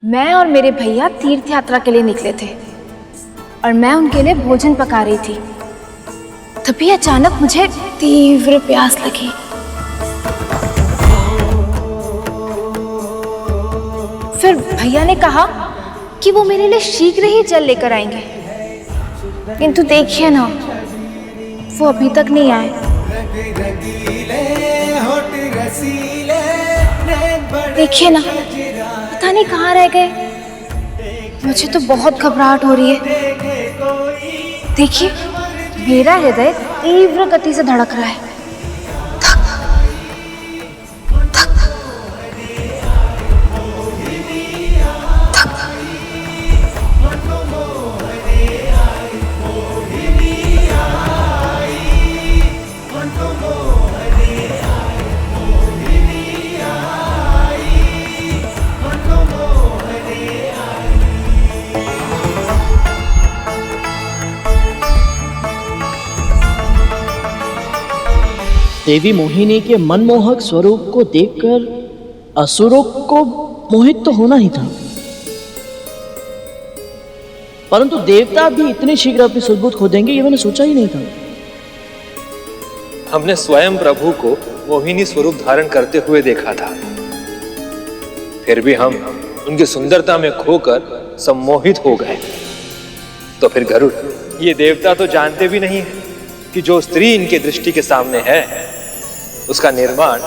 मैं और मेरे भैया तीर्थ यात्रा के लिए निकले थे और मैं उनके लिए भोजन पका रही थी। तभी अचानक मुझे तीव्र प्यास लगी। फिर भैया ने कहा कि वो मेरे लिए शीघ्र ही जल लेकर आएंगे, किंतु देखिए ना, वो अभी तक नहीं आए। देखिए ना, पता नहीं कहाँ रह गए। मुझे तो बहुत घबराहट हो रही है। देखिए, मेरा हृदय तीव्र गति से धड़क रहा है। देवी मोहिनी के मनमोहक स्वरूप को देखकर असुरों को मोहित तो होना ही था, परंतु देवता भी इतने शीघ्र अपनी सुरबुद्ध खो देंगे ये मैंने सोचा ही नहीं था। हमने स्वयं प्रभु को मोहिनी स्वरूप धारण करते हुए देखा था, फिर भी हम उनकी सुंदरता में खोकर सम्मोहित हो गए। तो फिर गरुड़, ये देवता तो जानते भी नहीं है कि जो स्त्री इनके दृष्टि के सामने है उसका निर्माण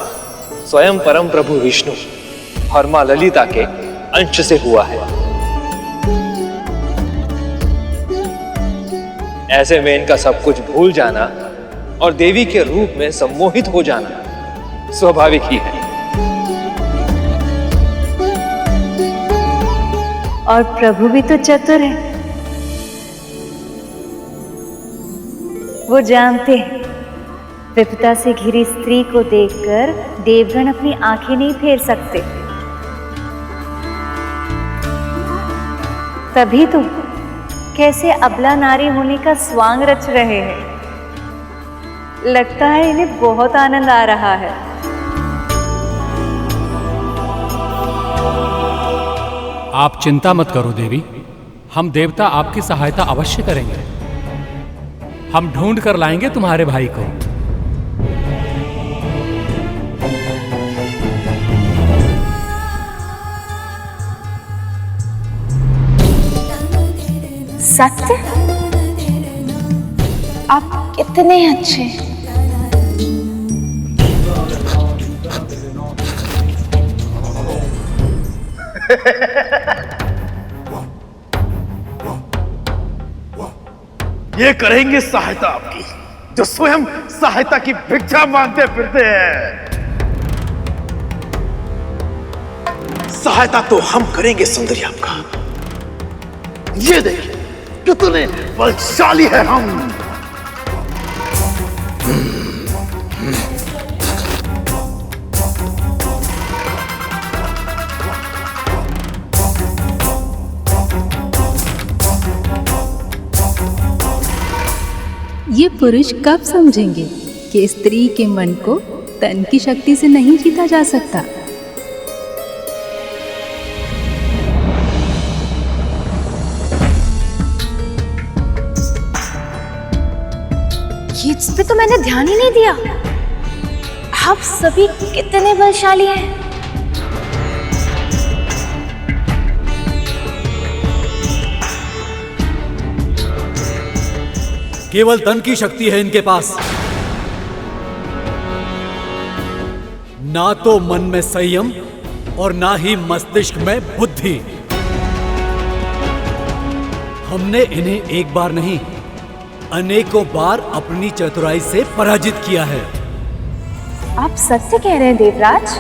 स्वयं परम प्रभु विष्णु और मां ललिता के अंश से हुआ है। ऐसे में इनका सब कुछ भूल जाना और देवी के रूप में सम्मोहित हो जाना स्वाभाविक ही है। और प्रभु भी तो चतुर है, वो जानते हैं विपदा से घिरी स्त्री को देखकर देवगण अपनी आंखें नहीं फेर सकते। तभी तो कैसे अबला नारी होने का स्वांग रच रहे हैं। लगता है इन्हें बहुत आनंद आ रहा है। आप चिंता मत करो देवी, हम देवता आपकी सहायता अवश्य करेंगे। हम ढूंढ कर लाएंगे तुम्हारे भाई को। सत्य? आप कितने अच्छे। ये करेंगे सहायता आपकी, जो स्वयं सहायता की भिक्षा मांगते फिरते हैं। सहायता तो हम करेंगे सुंदरी आपका। ये देखिए कितने बलशाली है हम। ये पुरुष कब समझेंगे कि स्त्री के मन को तन की शक्ति से नहीं जीता जा सकता। इस पे तो मैंने ध्यान ही नहीं दिया। आप सभी कितने बलशाली हैं। केवल तन की शक्ति है इनके पास, ना तो मन में संयम और ना ही मस्तिष्क में बुद्धि। हमने इन्हें एक बार नहीं अनेकों बार अपनी चतुराई से पराजित किया है। आप सत्य कह रहे हैं देवराज?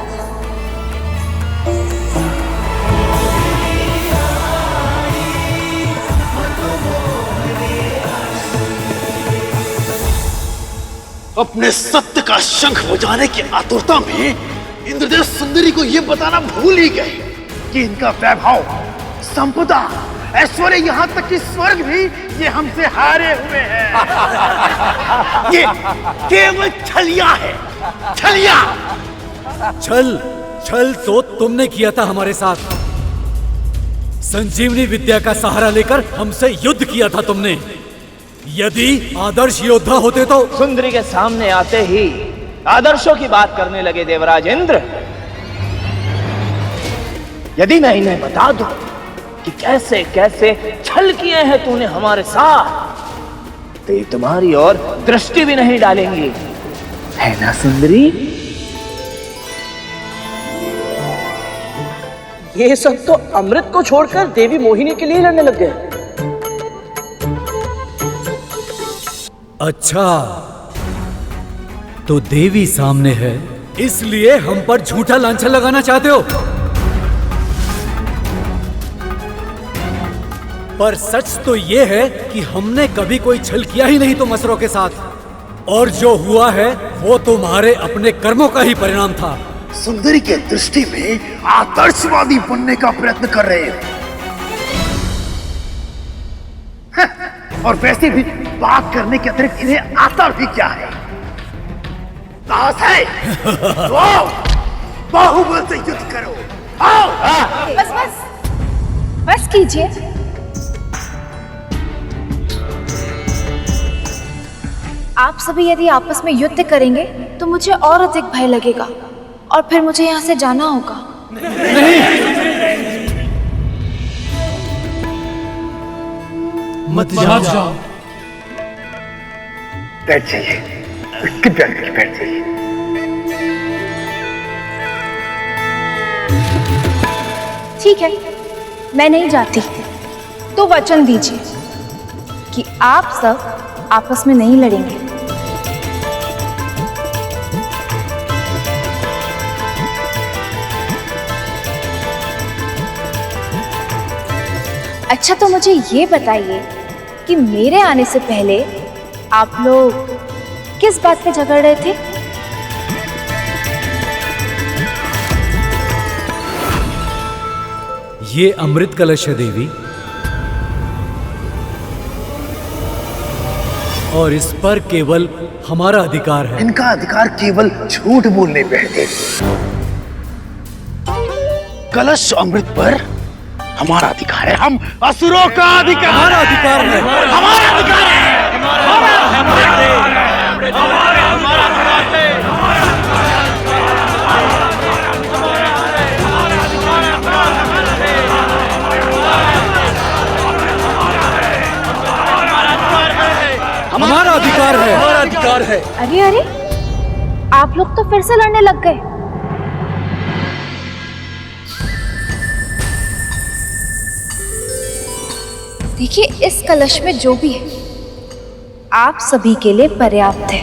अपने सत्य का शंख बजाने की आतुरता में इंद्रदेव सुंदरी को यह बताना भूल ही गए कि इनका वैभव, संपदा, ऐश्वर्य, यहां तक कि स्वर्ग भी ये हमसे हारे हुए हैं। ये केवल छलिया है, छलिया। छल छल तो तुमने किया था हमारे साथ। संजीवनी विद्या का सहारा लेकर हमसे युद्ध किया था तुमने। यदि आदर्श योद्धा होते तो। सुंदरी के सामने आते ही आदर्शों की बात करने लगे देवराज इंद्र। यदि मैं इन्हें बता दूं कि कैसे कैसे छल किए हैं तूने हमारे साथ, तो ये तुम्हारी ओर दृष्टि भी नहीं डालेंगी, है ना सुंदरी? ये सब तो अमृत को छोड़कर देवी मोहिनी के लिए लड़ने लग गए। अच्छा, तो देवी सामने है इसलिए हम पर झूठा लांछन लगाना चाहते हो। पर सच तो ये है कि हमने कभी कोई छल किया ही नहीं तुम असुरों के साथ, और जो हुआ है वो तुम्हारे अपने कर्मों का ही परिणाम था। सुंदरी के दृष्टि में आदर्शवादी बनने का प्रयत्न कर रहे हैं। और वैसे भी बात करने के अतिरिक्त इन्हें आता भी क्या है? साहस है तो आओ, बाहुबल से युद्ध करो। आओ। बस बस बस कीजिए। आप सभी यदि आपस में युद्ध करेंगे तो मुझे और अधिक भय लगेगा और फिर मुझे यहाँ से जाना होगा। मत जाओ। बैठ जाइए, बैठ जाइए। ठीक है, मैं नहीं जाती, तो वचन दीजिए कि आप सब आपस में नहीं लड़ेंगे। अच्छा, तो मुझे ये बताइए कि मेरे आने से पहले आप लोग किस बात पे झगड़ रहे थे? ये अमृत कलश है देवी, और इस पर केवल हमारा अधिकार है। इनका अधिकार केवल झूठ बोलने पे है। कलश अमृत पर हमारा अधिकार है। हम असुरों का अधिकार, हमारा अधिकार है। हमारा अधिकार है। हमारा अधिकार है। हमारा अधिकार है। अरे अरे, आप लोग तो फिर से लड़ने लग गए। देखिए, इस कलश में जो भी है आप सभी के लिए पर्याप्त है।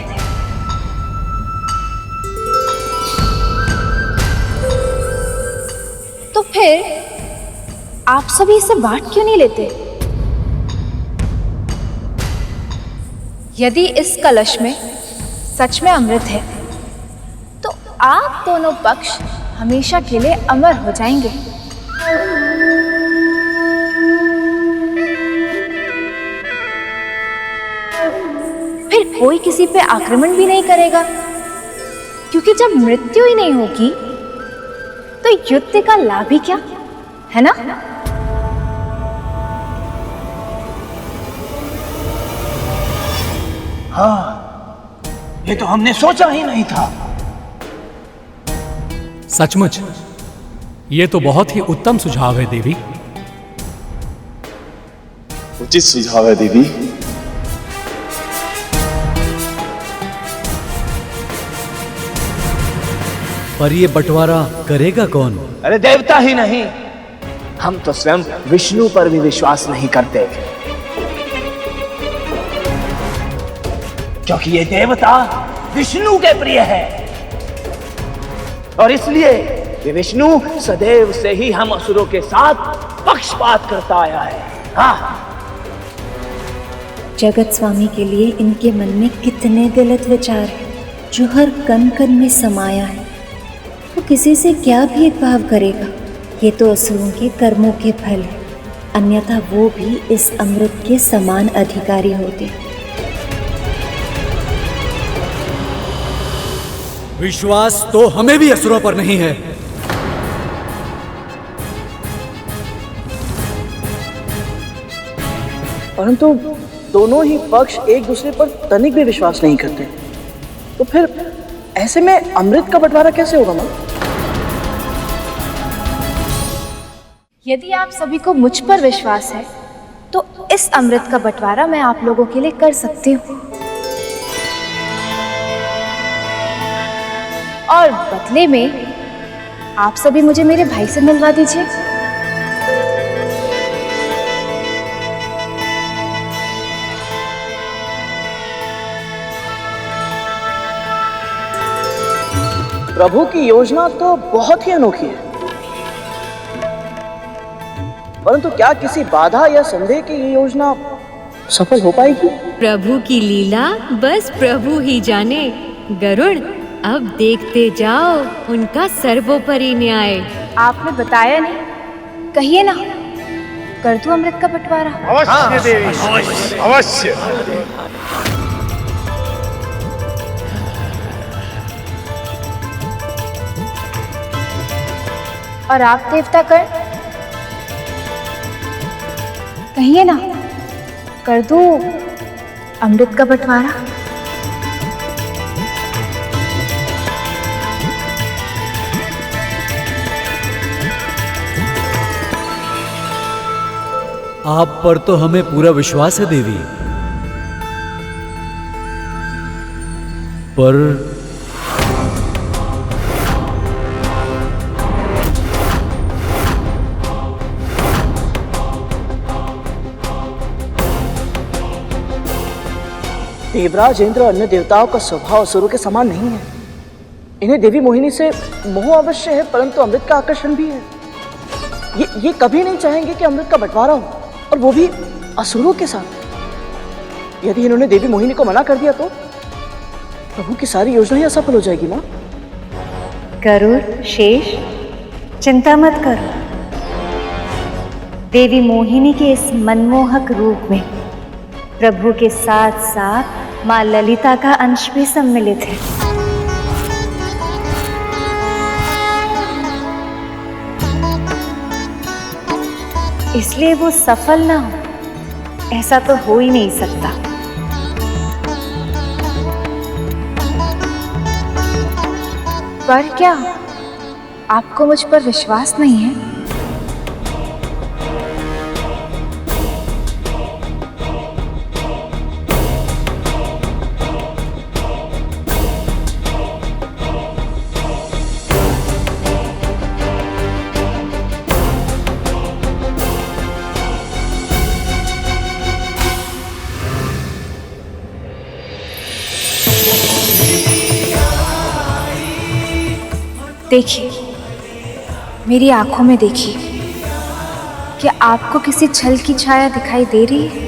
तो फिर आप सभी इसे बांट क्यों नहीं लेते? यदि इस कलश में सच में अमृत है तो आप दोनों पक्ष हमेशा के लिए अमर हो जाएंगे। फिर कोई किसी पे आक्रमण भी नहीं करेगा, क्योंकि जब मृत्यु ही नहीं होगी तो युद्ध का लाभ ही क्या, है ना? हाँ, ये तो हमने सोचा ही नहीं था। सचमुच ये तो बहुत ही उत्तम सुझाव है देवी। उचित सुझाव है दीदी। पर ये बंटवारा करेगा कौन? अरे देवता ही नहीं, हम तो स्वयं विष्णु पर भी विश्वास नहीं करते, क्योंकि ये देवता विष्णु के प्रिय है, और इसलिए ये विष्णु सदैव से ही हम असुरों के साथ पक्षपात करता आया है। हाँ, जगत स्वामी के लिए इनके मन में कितने गलत विचार हैं, जो हर कण कण में समाया है। वो किसी से क्या भेदभाव करेगा? ये तो असुरों के कर्मों के फल है, अन्यथा वो भी इस अमृत के समान अधिकारी होते। विश्वास तो हमें भी असुरों पर नहीं है। परंतु दोनों ही पक्ष एक दूसरे पर तनिक भी विश्वास नहीं करते, तो फिर ऐसे में अमृत का बंटवारा कैसे होगा मां? यदि आप सभी को मुझ पर विश्वास है तो इस अमृत का बंटवारा मैं आप लोगों के लिए कर सकती हूँ, और बदले में आप सभी मुझे मेरे भाई से मिलवा दीजिए। प्रभु की योजना तो बहुत ही अनोखी है, परंतु क्या किसी बाधा या संदेह की ये योजना सफल हो पाएगी? प्रभु की लीला बस प्रभु ही जाने। गरुड़, अब देखते जाओ उनका सर्वोपरि न्याय। आपने बताया नहीं, कहिए ना, कर दूं अमृत का बंटवारा? अवश्य देवी, अवश्य। और आप देवतागण, कहिए ना, कर दूं अमृत का बंटवारा? आप पर तो हमें पूरा विश्वास है देवी, पर देवराज इंद्र अन्य देवताओं का स्वभाव असुरों के समान नहीं है। इन्हें देवी मोहिनी से मोह अवश्य है, परंतु अमृत का आकर्षण भी है। ये कभी नहीं चाहेंगे कि अमृत का बंटवारा हो, और वो भी असुरों के साथ। यदि इन्होंने देवी मोहिनी को मना कर दिया तो प्रभु की सारी योजना ही असफल हो जाएगी मां। गरुड़, शेष, चिंता मत करो। देवी मोहिनी के इस मनमोहक रूप में प्रभु के साथ साथ मां ललिता का अंश भी सम्मिलित है। इसलिए वो सफल ना हो, ऐसा तो हो ही नहीं सकता। पर क्या आपको मुझ पर विश्वास नहीं है? देखिए, मेरी आंखों में देखिए, क्या आपको किसी छल की छाया दिखाई दे रही है?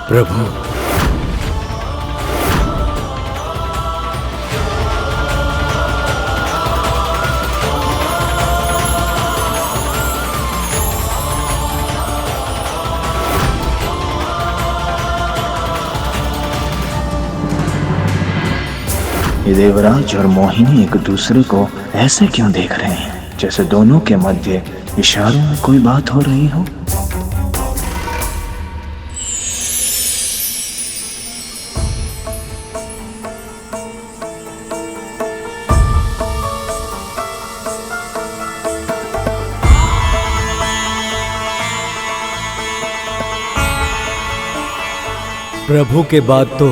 प्रभु, ये देवराज और मोहिनी एक दूसरे को ऐसे क्यों देख रहे हैं, जैसे दोनों के मध्य इशारों में कोई बात हो रही हो? प्रभु के बाद तो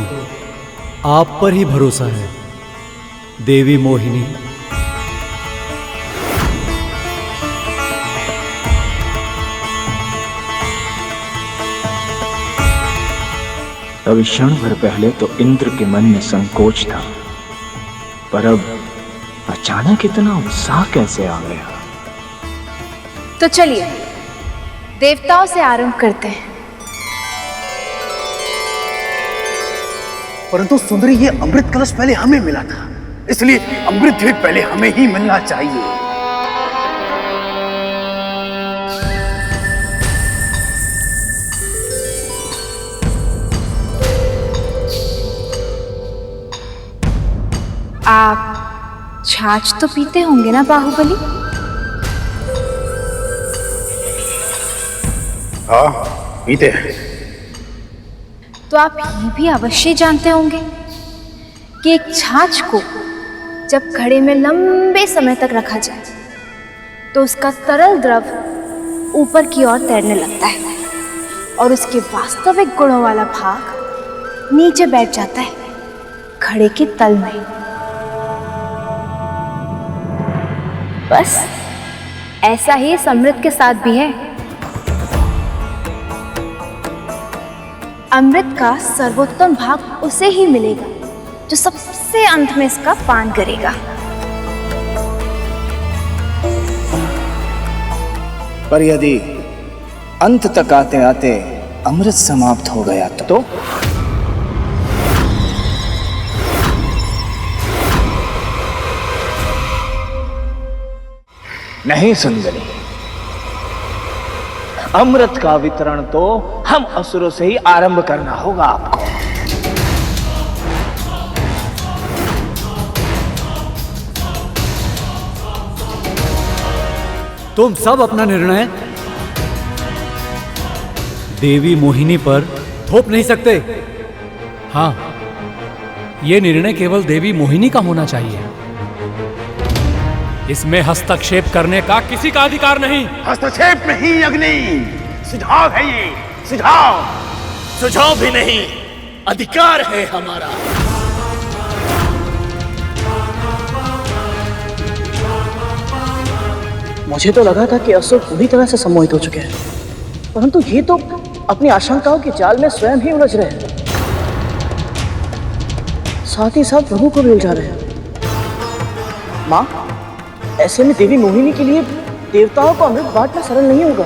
आप पर ही भरोसा है देवी मोहिनी। अभी क्षण भर पहले तो इंद्र के मन में संकोच था, पर अब अचानक इतना उत्साह कैसे आ गया? तो चलिए देवताओं से आरंभ करते हैं। परंतु सुंदरी, ये अमृत कलश पहले हमें मिला था, इसलिए अमृत भी पहले हमें ही मिलना चाहिए। आप छाछ तो पीते होंगे ना बाहुबली? हाँ, पीते हैं। तो आप ये भी अवश्य जानते होंगे कि एक छाछ को जब घड़े में लंबे समय तक रखा जाए तो उसका तरल द्रव ऊपर की ओर तैरने लगता है और उसके वास्तविक गुणों वाला भाग नीचे बैठ जाता है घड़े के तल में। बस ऐसा ही इस अमृत के साथ भी है। अमृत का सर्वोत्तम भाग उसे ही मिलेगा जो सबसे अंत में इसका पान करेगा। पर यदि अंत तक आते आते अमृत समाप्त हो गया तो? नहीं सुंदरी, अमृत का वितरण तो हम असुरों से ही आरंभ करना होगा आपको। तुम सब अपना निर्णय देवी मोहिनी पर थोप नहीं सकते। हाँ, ये निर्णय केवल देवी मोहिनी का होना चाहिए। इसमें हस्तक्षेप करने का किसी का अधिकार नहीं। हस्तक्षेप नहीं अग्नि, सुझाव है ये, सुझाव। सुझाव भी नहीं, अधिकार है हमारा। मुझे तो लगा था कि असुर पूरी तरह से सम्मोहित हो चुके हैं, परंतु ये तो अपनी आशंकाओं के जाल में स्वयं ही उलझ रहे हैं, साथ ही साथ प्रभु को भी उलझा रहे हैं। माँ, ऐसे में देवी मोहिनी के लिए देवताओं को अमृत बांटना सरल नहीं होगा।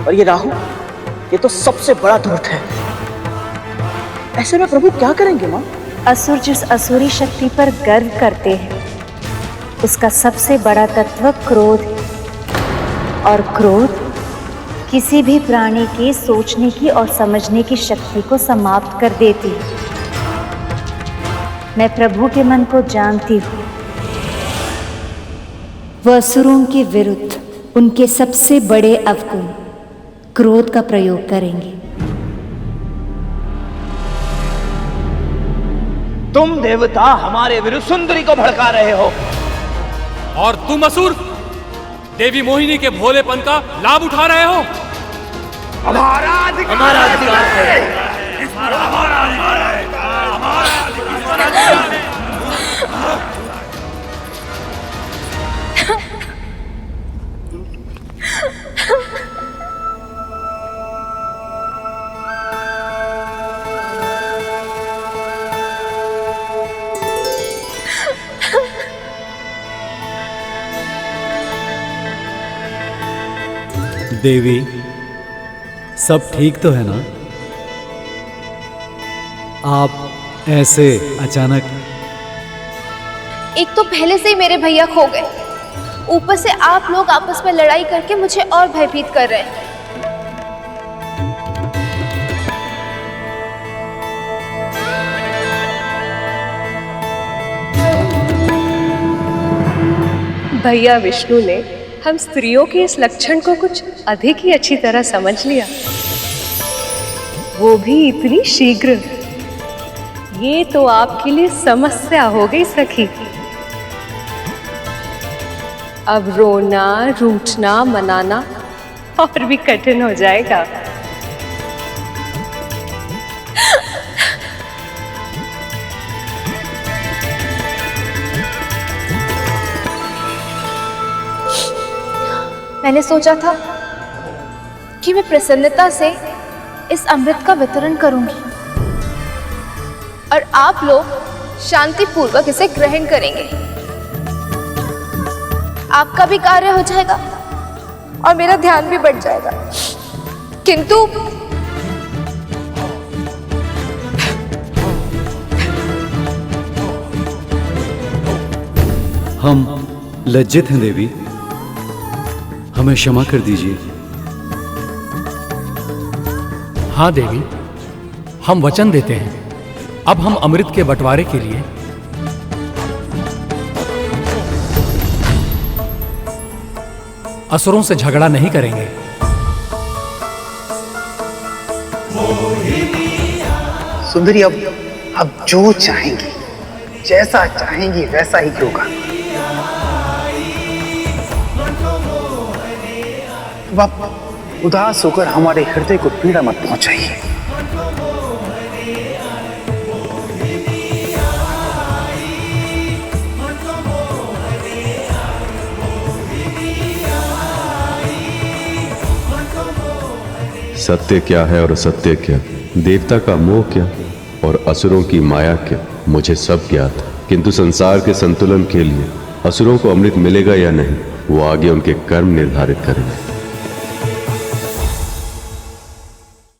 और ये राहु, ये तो सबसे बड़ा धूर्त है। ऐसे में प्रभु क्या करेंगे माँ? असुर जिस असुरी शक्ति पर गर्व करते हैं उसका सबसे बड़ा तत्व क्रोध है, और क्रोध किसी भी प्राणी के सोचने की और समझने की शक्ति को समाप्त कर देती है। मैं प्रभु के मन को जानती हूँ। वह असुरों के विरुद्ध उनके सबसे बड़े अवगुण क्रोध का प्रयोग करेंगे। तुम देवता हमारे विरुद्ध सुंदरी को भड़का रहे हो, और तुम असुर देवी मोहिनी के भोलेपन का लाभ उठा रहे हो। हमारा अधिकार है। देवी, सब ठीक तो है ना? आप ऐसे अचानक? एक तो पहले से ही मेरे भैया खो गए, ऊपर से आप लोग आपस में लड़ाई करके मुझे और भयभीत कर रहे हैं। भैया विष्णु ने हम स्त्रियों के इस लक्षण को कुछ अधिक ही अच्छी तरह समझ लिया, वो भी इतनी शीघ्र। ये तो आपके लिए समस्या हो गई सखी। अब रोना, रूठना, मनाना और भी कठिन हो जाएगा। मैंने सोचा था कि मैं प्रसन्नता से इस अमृत का वितरण करूंगी और आप लोग शांति पूर्वक इसे ग्रहण करेंगे। आपका भी कार्य हो जाएगा और मेरा ध्यान भी बढ़ जाएगा। किंतु हम लज्जित हैं देवी, हमें क्षमा कर दीजिए। हाँ देवी, हम वचन देते हैं अब हम अमृत के बंटवारे के लिए असुरों से झगड़ा नहीं करेंगे। सुंदरी अब जो चाहेंगी, जैसा चाहेंगी वैसा ही होगा। अब उदास होकर हमारे हृदय को पीड़ा मत पहुंचाइए। सत्य क्या है और असत्य क्या, देवता का मोह क्या और असुरों की माया क्या, मुझे सब ज्ञात। किंतु संसार के संतुलन के लिए असुरों को अमृत मिलेगा या नहीं, वो आगे उनके कर्म निर्धारित करेंगे।